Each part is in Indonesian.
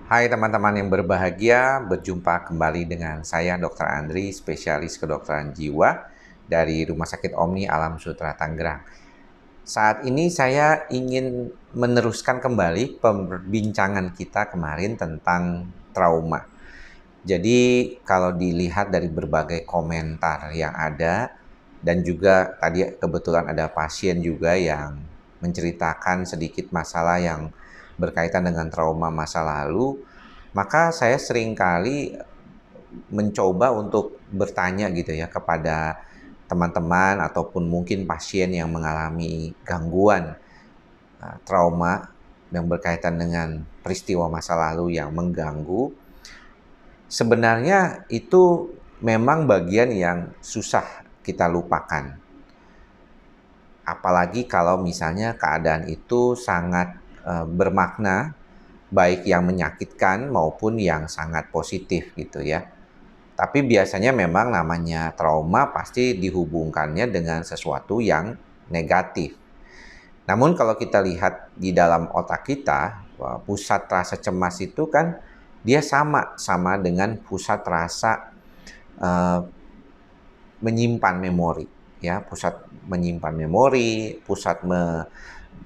Hai teman-teman yang berbahagia, berjumpa kembali dengan saya Dr. Andri, spesialis kedokteran jiwa dari Rumah Sakit Omni Alam Sutera Tangerang. Saat ini saya ingin meneruskan kembali perbincangan kita kemarin tentang trauma. Jadi kalau dilihat dari berbagai komentar yang ada, dan juga tadi kebetulan ada pasien juga yang menceritakan sedikit masalah yang berkaitan dengan trauma masa lalu, maka saya seringkali mencoba untuk bertanya gitu ya kepada teman-teman ataupun mungkin pasien yang mengalami gangguan trauma yang berkaitan dengan peristiwa masa lalu yang mengganggu. Sebenarnya itu memang bagian yang susah kita lupakan. Apalagi kalau misalnya keadaan itu sangat bermakna, baik yang menyakitkan maupun yang sangat positif gitu ya. Tapi biasanya memang namanya trauma pasti dihubungkannya dengan sesuatu yang negatif. Namun kalau kita lihat di dalam otak kita, pusat rasa cemas itu kan dia sama dengan pusat rasa menyimpan memori, ya, pusat menyimpan memori, pusat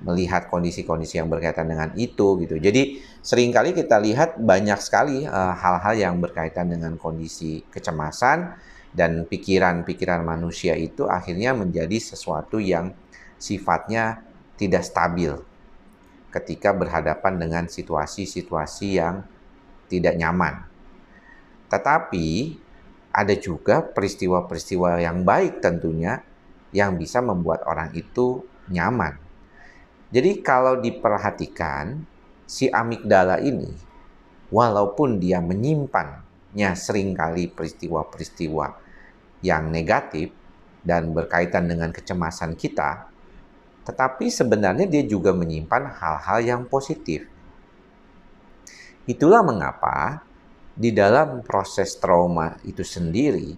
melihat kondisi-kondisi yang berkaitan dengan itu gitu. Jadi seringkali kita lihat banyak sekali hal-hal yang berkaitan dengan kondisi kecemasan, dan pikiran-pikiran manusia itu akhirnya menjadi sesuatu yang sifatnya tidak stabil ketika berhadapan dengan situasi-situasi yang tidak nyaman. Tetapi ada juga peristiwa-peristiwa yang baik tentunya yang bisa membuat orang itu nyaman. Jadi kalau diperhatikan, si amigdala ini walaupun dia menyimpannya seringkali peristiwa-peristiwa yang negatif dan berkaitan dengan kecemasan kita, tetapi sebenarnya dia juga menyimpan hal-hal yang positif. Itulah mengapa di dalam proses trauma itu sendiri,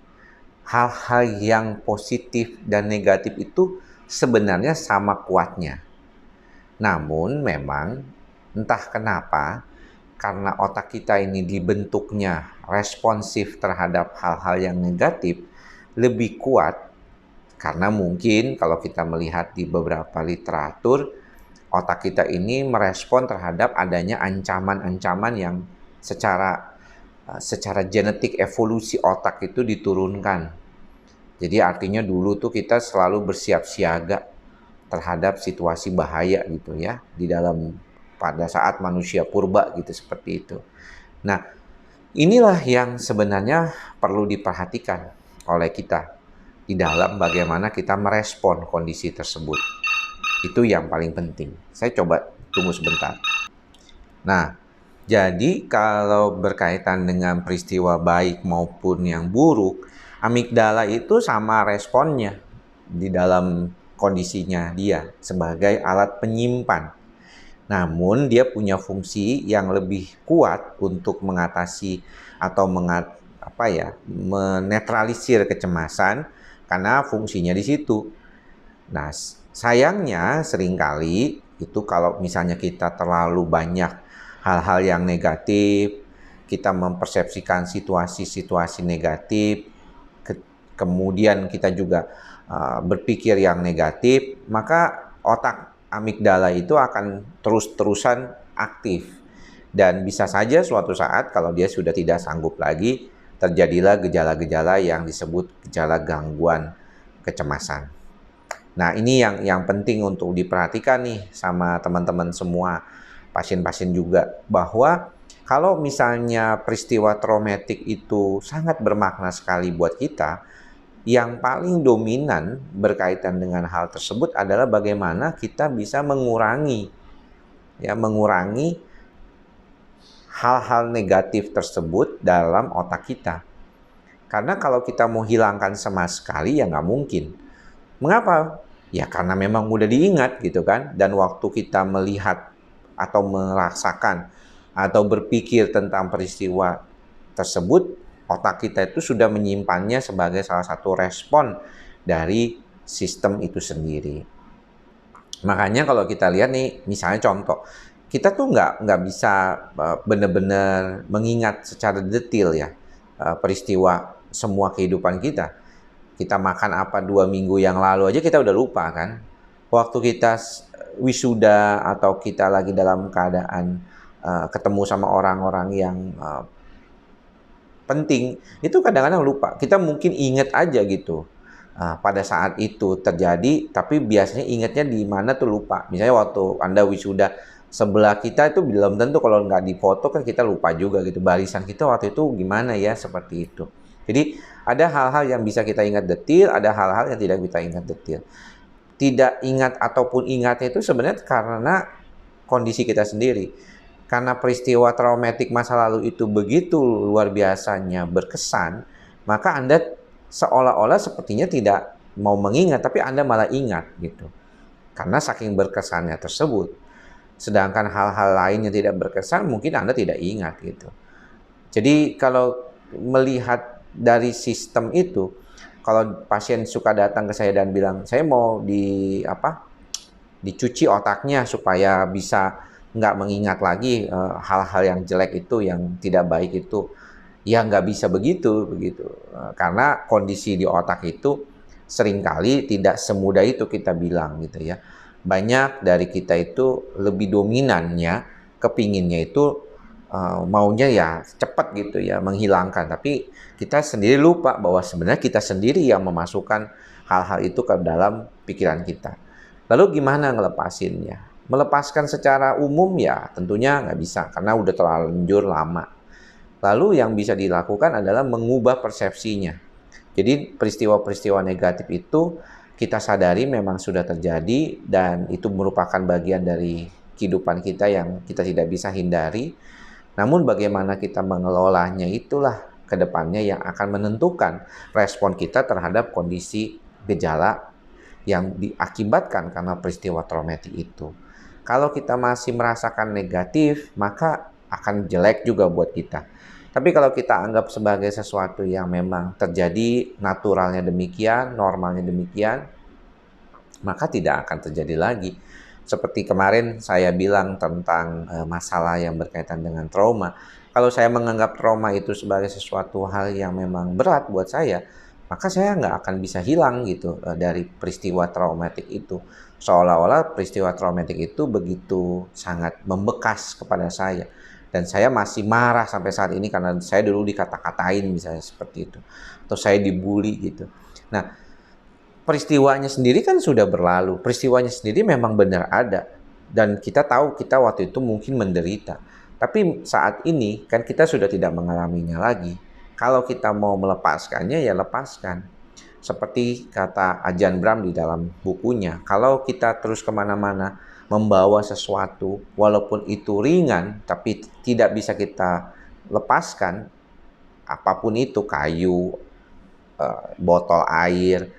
hal-hal yang positif dan negatif itu sebenarnya sama kuatnya. Namun memang entah kenapa, karena otak kita ini dibentuknya responsif terhadap hal-hal yang negatif lebih kuat, karena mungkin kalau kita melihat di beberapa literatur, otak kita ini merespon terhadap adanya ancaman-ancaman yang secara genetik evolusi otak itu diturunkan. Jadi artinya dulu tuh kita selalu bersiap siaga terhadap situasi bahaya gitu ya di dalam pada saat manusia purba gitu, seperti itu. Nah, inilah yang sebenarnya perlu diperhatikan oleh kita di dalam bagaimana kita merespon kondisi tersebut. Itu yang paling penting. Saya coba tunggu sebentar. Nah, jadi kalau berkaitan dengan peristiwa baik maupun yang buruk, amigdala itu sama responnya di dalam kondisinya dia sebagai alat penyimpan. Namun dia punya fungsi yang lebih kuat untuk mengatasi atau menetralisir kecemasan karena fungsinya di situ. Nah, sayangnya seringkali itu kalau misalnya kita terlalu banyak hal-hal yang negatif, kita mempersepsikan situasi-situasi negatif, kemudian kita juga berpikir yang negatif, maka otak amigdala itu akan terus-terusan aktif. Dan bisa saja suatu saat kalau dia sudah tidak sanggup lagi, terjadilah gejala-gejala yang disebut gejala gangguan kecemasan. Nah, ini yang penting untuk diperhatikan nih sama teman-teman semua, pasien-pasien juga, bahwa kalau misalnya peristiwa traumatik itu sangat bermakna sekali buat kita, yang paling dominan berkaitan dengan hal tersebut adalah bagaimana kita bisa mengurangi hal-hal negatif tersebut dalam otak kita. Karena kalau kita mau hilangkan sama sekali ya nggak mungkin. Mengapa? Ya karena memang mudah diingat gitu kan. Dan waktu kita melihat atau merasakan atau berpikir tentang peristiwa tersebut, otak kita itu sudah menyimpannya sebagai salah satu respon dari sistem itu sendiri. Makanya kalau kita lihat nih, misalnya contoh, kita tuh nggak bisa benar-benar mengingat secara detail ya peristiwa semua kehidupan kita. Kita makan apa 2 minggu yang lalu aja kita udah lupa kan. Waktu kita wisuda atau kita lagi dalam keadaan ketemu sama orang-orang yang penting, itu kadang-kadang lupa. Kita mungkin inget aja gitu. Pada saat itu terjadi, tapi biasanya ingetnya di mana tuh lupa. Misalnya waktu Anda wisuda, sebelah kita itu belum tentu kalau nggak difoto kan kita lupa juga gitu. Barisan kita waktu itu gimana ya, seperti itu. Jadi ada hal-hal yang bisa kita ingat detil, ada hal-hal yang tidak kita ingat detil. Tidak ingat ataupun ingatnya itu sebenarnya karena kondisi kita sendiri. Karena peristiwa traumatik masa lalu itu begitu luar biasanya berkesan, maka Anda seolah-olah sepertinya tidak mau mengingat, tapi Anda malah ingat gitu. Karena saking berkesannya tersebut. Sedangkan hal-hal lain yang tidak berkesan mungkin Anda tidak ingat gitu. Jadi kalau melihat dari sistem itu, kalau pasien suka datang ke saya dan bilang, saya mau dicuci otaknya supaya bisa nggak mengingat lagi hal-hal yang jelek itu, yang tidak baik itu. Ya nggak bisa begitu. Karena kondisi di otak itu seringkali tidak semudah itu kita bilang gitu ya. Banyak dari kita itu lebih dominannya, kepinginnya itu maunya ya cepat gitu ya, menghilangkan. Tapi kita sendiri lupa bahwa sebenarnya kita sendiri yang memasukkan hal-hal itu ke dalam pikiran kita. Lalu gimana ngelepasinnya? Melepaskan secara umum ya tentunya nggak bisa, karena udah terlanjur lama. Lalu yang bisa dilakukan adalah mengubah persepsinya. Jadi peristiwa-peristiwa negatif itu kita sadari memang sudah terjadi dan itu merupakan bagian dari kehidupan kita yang kita tidak bisa hindari. Namun bagaimana kita mengelolanya itulah kedepannya yang akan menentukan respon kita terhadap kondisi gejala yang diakibatkan karena peristiwa traumatik itu. Kalau kita masih merasakan negatif, maka akan jelek juga buat kita. Tapi kalau kita anggap sebagai sesuatu yang memang terjadi, naturalnya demikian, normalnya demikian, maka tidak akan terjadi lagi. Seperti kemarin saya bilang tentang masalah yang berkaitan dengan trauma. Kalau saya menganggap trauma itu sebagai sesuatu hal yang memang berat buat saya, maka saya nggak akan bisa hilang gitu dari peristiwa traumatik itu. Seolah-olah peristiwa traumatik itu begitu sangat membekas kepada saya. Dan saya masih marah sampai saat ini karena saya dulu dikata-katain misalnya seperti itu. Atau saya dibully gitu. Nah, peristiwanya sendiri kan sudah berlalu. Peristiwanya sendiri memang benar ada. Dan kita tahu kita waktu itu mungkin menderita. Tapi saat ini kan kita sudah tidak mengalaminya lagi. Kalau kita mau melepaskannya ya lepaskan. Seperti kata Ajahn Brahm di dalam bukunya. Kalau kita terus kemana-mana membawa sesuatu, walaupun itu ringan, tapi tidak bisa kita lepaskan, apapun itu, kayu, botol air,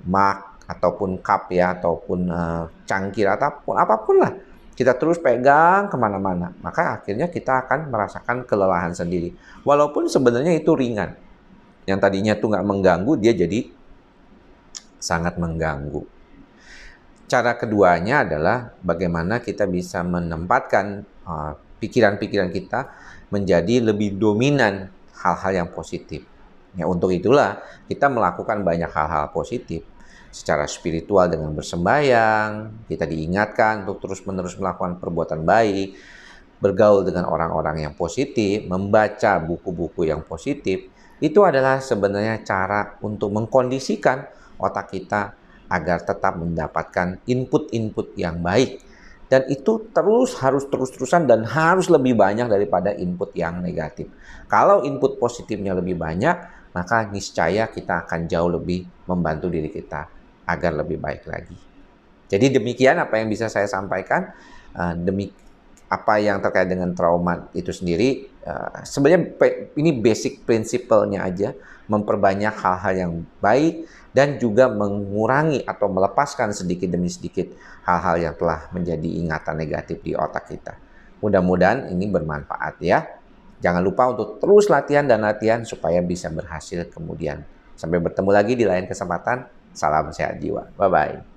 mug, ataupun cup ya, ataupun cangkir, ataupun apapun lah, kita terus pegang kemana-mana, maka akhirnya kita akan merasakan kelelahan sendiri. Walaupun sebenarnya itu ringan, yang tadinya tuh nggak mengganggu, dia jadi sangat mengganggu. Cara keduanya adalah bagaimana kita bisa menempatkan pikiran-pikiran kita menjadi lebih dominan hal-hal yang positif. Ya, untuk itulah kita melakukan banyak hal-hal positif. Secara spiritual dengan bersembahyang, kita diingatkan untuk terus-menerus melakukan perbuatan baik, bergaul dengan orang-orang yang positif, membaca buku-buku yang positif. Itu adalah sebenarnya cara untuk mengkondisikan otak kita agar tetap mendapatkan input-input yang baik. Dan itu harus terus-terusan dan harus lebih banyak daripada input yang negatif. Kalau input positifnya lebih banyak, maka niscaya kita akan jauh lebih membantu diri kita agar lebih baik lagi. Jadi demikian apa yang bisa saya sampaikan. Apa yang terkait dengan trauma itu sendiri. Sebenarnya ini basic principle-nya aja. Memperbanyak hal-hal yang baik dan juga mengurangi atau melepaskan sedikit demi sedikit hal-hal yang telah menjadi ingatan negatif di otak kita. Mudah-mudahan ini bermanfaat ya. Jangan lupa untuk terus latihan dan latihan supaya bisa berhasil kemudian. Sampai bertemu lagi di lain kesempatan. Salam sehat jiwa. Bye-bye.